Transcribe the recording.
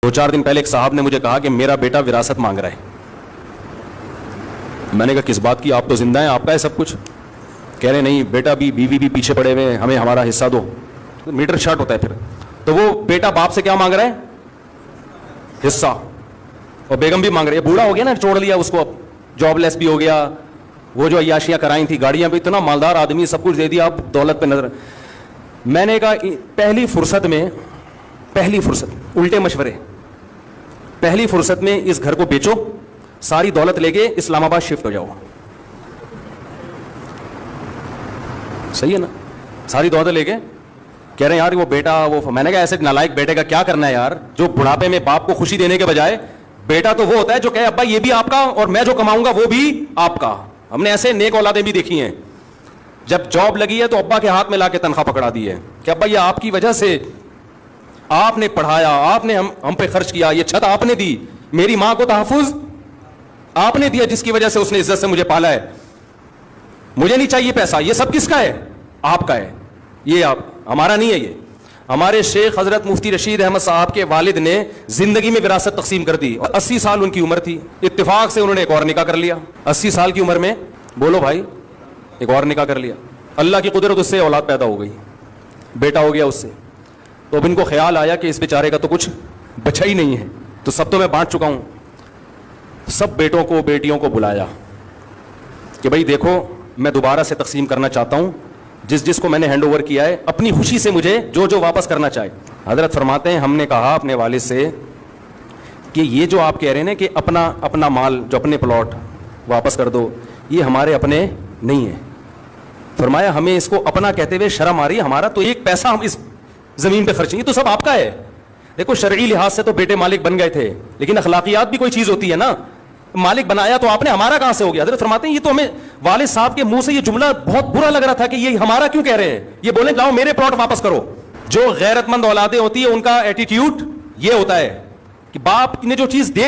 2-4 दिन पहले एक साहब ने मुझे कहा कि मेरा बेटा विरासत मांग रहा है. मैंने कहा किस बात की, आप तो जिंदा हैं, आपका है सब कुछ. कह रहे नहीं बेटा भी, बीवी भी पीछे पड़े हुए हैं, हमें हमारा हिस्सा दो. तो मीटर शॉर्ट होता है फिर. तो वो बेटा बाप से क्या मांग रहा है? हिस्सा. और बेगम भी मांग रही है, बूढ़ा हो गया ना, छोड़ लिया उसको, अब जॉबलेस भी हो गया, वो जो अय्याशियां कराई थी, गाड़ियां भी, इतना मालदार आदमी, सब कुछ दे दिया, अब दौलत पे नजर. मैंने कहा पहली फुर्सत उल्टे मशवरे, पहली फुर्सत में इस घर को बेचो, सारी दौलत लेके इस्लामाबाद शिफ्ट हो जाओ. सही है ना? सारी दौलत लेके. कह रहे हैं यार वो बेटा, वो, मैंने कहा ऐसे नालायक बेटे का क्या करना है यार, जो बुढ़ापे में बाप को खुशी देने के बजाय, बेटा तो वो होता है जो कहे अब्बा ये भी आपका और मैं जो कमाऊंगा वो भी आपका. हमने ऐसे नेक औलादें भी देखी हैं, जब जॉब लगी है तो अब्बा के हाथ में लाके तनख्वाह पकड़ा दी है कि अब्बा ये आपकी वजह से, आपने पढ़ाया, आपने हम पे खर्च किया, ये छत आपने दी, मेरी मां को तहफ्फुज आपने दिया, जिसकी वजह से उसने इज्जत से मुझे पाला है, मुझे नहीं चाहिए पैसा. ये सब किसका है? आपका है. ये आप, हमारा नहीं है. ये हमारे शेख हजरत मुफ्ती रशीद अहमद साहब के वालिद ने जिंदगी में विरासत तकसीम कर दी. 80 साल उनकी उम्र थी, इत्तेफाक से उन्होंने एक और निकाह कर लिया. 80 साल की उम्र में, बोलो भाई, एक और निकाह कर लिया. अल्लाह की कुदरत, उससे औलाद पैदा हो गई, बेटा हो गया उससे. तो अब इनको ख्याल आया कि इस बेचारे का तो कुछ बचा ही नहीं है, तो सब तो मैं बांट चुका हूं. सब बेटों को बेटियों को बुलाया कि भाई देखो मैं दोबारा से तकसीम करना चाहता हूं, जिसको मैंने हैंड ओवर किया है अपनी खुशी से मुझे जो वापस करना चाहे. हजरत फरमाते हैं हमने कहा अपने वालिद से कि ये जो आप कह रहे हैं ना कि अपना माल, जो अपने प्लॉट वापस कर दो, ये हमारे अपने नहीं है. फरमाया हमें इसको अपना कहते हुए शर्म आ रही है, हमारा तो एक पैसा हम इस जमीन पे खर्च नहीं, तो सब आपका है. देखो शरई लिहाज से तो बेटे मालिक बन गए थे, लेकिन अखलाकियात भी कोई चीज होती है ना. मालिक बनाया तो आपने, हमारा कहां से हो गया? हजरत फरमाते हैं ये तो हमें वालिद साहब के मुंह से ये जुमला बहुत बुरा लग रहा था कि ये हमारा क्यों कह रहे हैं. ये बोले लाओ मेरे प्लॉट वापस करो. जो गैरतमंद औलादें होती है उनका एटीट्यूड ये होता है कि बाप ने जो चीज दे